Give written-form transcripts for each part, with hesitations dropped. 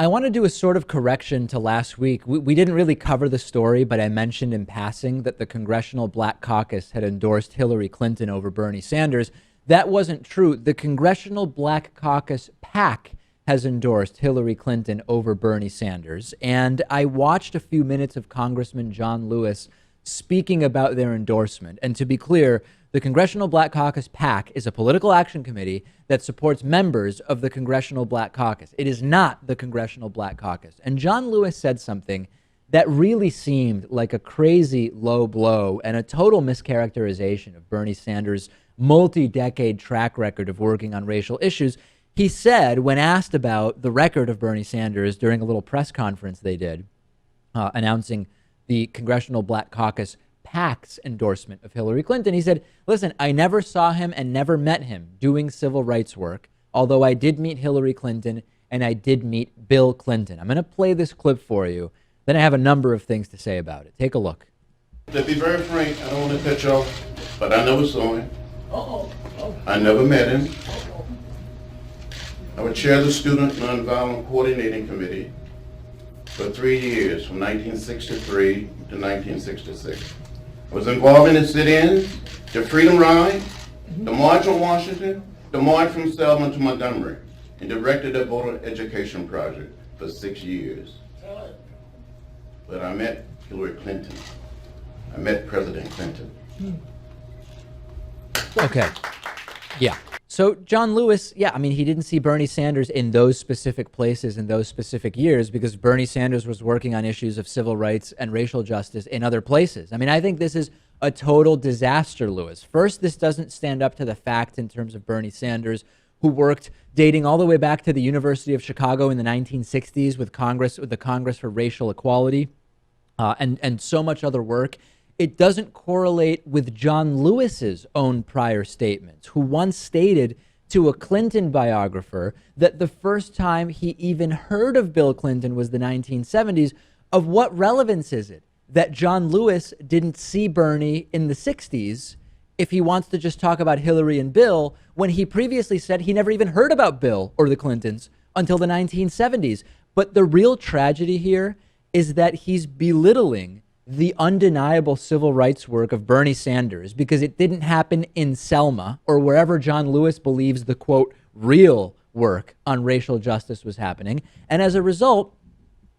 I want to do a sort of correction to last week. We didn't really cover the story, but I mentioned in passing that the Congressional Black Caucus had endorsed Hillary Clinton over Bernie Sanders. That wasn't true. The Congressional Black Caucus PAC has endorsed Hillary Clinton over Bernie Sanders. And I watched a few minutes of Congressman John Lewis speaking about their endorsement. And to be clear, the Congressional Black Caucus PAC is a political action committee that supports members of the Congressional Black Caucus. It is not the Congressional Black Caucus. And John Lewis said something that really seemed like a crazy low blow and a total mischaracterization of Bernie Sanders' multi-decade track record of working on racial issues. He said, when asked about the record of Bernie Sanders during a little press conference they did, announcing the Congressional Black Caucus PAC's endorsement of Hillary Clinton, he said, listen, I never saw him and never met him doing civil rights work, although I did meet Hillary Clinton and I did meet Bill Clinton. I'm going to play this clip for you. Then I have a number of things to say about it. Take a look. To be very frank, I don't want to cut you off, but I never saw him. I never met him. I would chair the Student Nonviolent Coordinating Committee for 3 years, from 1963 to 1966. I was involved in the sit-ins, the Freedom Ride, the March on Washington, the March from Selma to Montgomery, and directed the voter education project for 6 years. But I met Hillary Clinton. I met President Clinton. Okay. Yeah. So John Lewis, yeah, I mean, he didn't see Bernie Sanders in those specific places in those specific years because Bernie Sanders was working on issues of civil rights and racial justice in other places. I mean, I think this is a total disaster, Lewis. First, this doesn't stand up to the fact in terms of Bernie Sanders, who worked dating all the way back to the University of Chicago in the 1960s with the Congress for Racial Equality, and so much other work. It doesn't correlate with John Lewis's own prior statements, who once stated to a Clinton biographer that the first time he even heard of Bill Clinton was the 1970s. Of what relevance is it that John Lewis didn't see Bernie in the 60s if he wants to just talk about Hillary and Bill, when he previously said he never even heard about Bill or the Clintons until the 1970s? But the real tragedy here is that he's belittling the undeniable civil rights work of Bernie Sanders because it didn't happen in Selma or wherever John Lewis believes the, quote, real work on racial justice was happening. And as a result,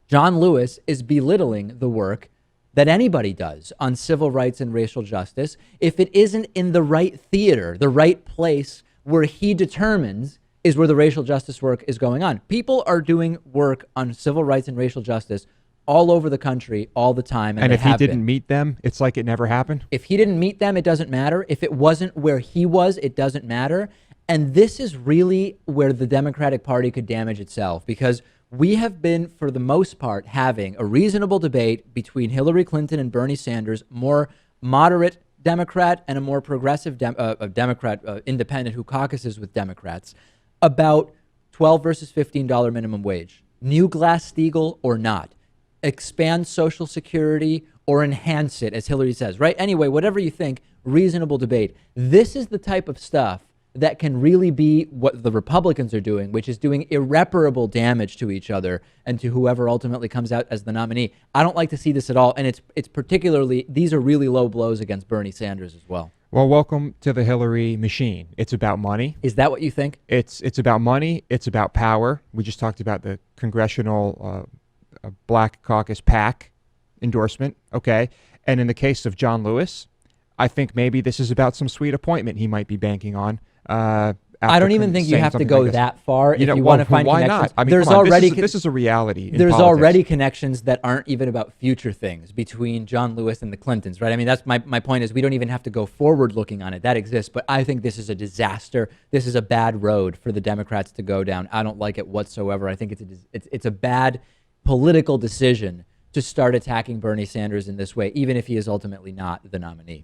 John Lewis is belittling the work that anybody does on civil rights and racial justice if it isn't in the right theater, the right place where he determines is where the racial justice work is going on. People are doing work on civil rights and racial justice all over the country all the time. And if he didn't meet them, it's like it never happened? If he didn't meet them, it doesn't matter. If it wasn't where he was, it doesn't matter. And this is really where the Democratic Party could damage itself, because we have been, for the most part, having a reasonable debate between Hillary Clinton and Bernie Sanders, more moderate Democrat and a more progressive Democrat, independent who caucuses with Democrats, about $12 versus $15 minimum wage, new Glass-Steagall or not, expand Social Security or enhance it, as Hillary says, right? Anyway, whatever you think, reasonable debate. This is the type of stuff that can really be what the Republicans are doing, which is doing irreparable damage to each other and to whoever ultimately comes out as the nominee. I don't like to see this at all, and it's particularly, these are really low blows against Bernie Sanders as well. Well, welcome to the Hillary machine. It's about money. Is that what you think? It's about money. It's about power. We just talked about the Congressional Black Caucus PAC endorsement, okay? And in the case of John Lewis, I think maybe this is about some sweet appointment he might be banking on. I don't even think you have to go that far if you want to find why connections. Not? I mean, there's this is a reality. There's already connections that aren't even about future things between John Lewis and the Clintons, right? I mean, that's my point is we don't even have to go forward looking on it. That exists, but I think this is a disaster. This is a bad road for the Democrats to go down. I don't like it whatsoever. I think it's a bad political decision to start attacking Bernie Sanders in this way, even if he is ultimately not the nominee.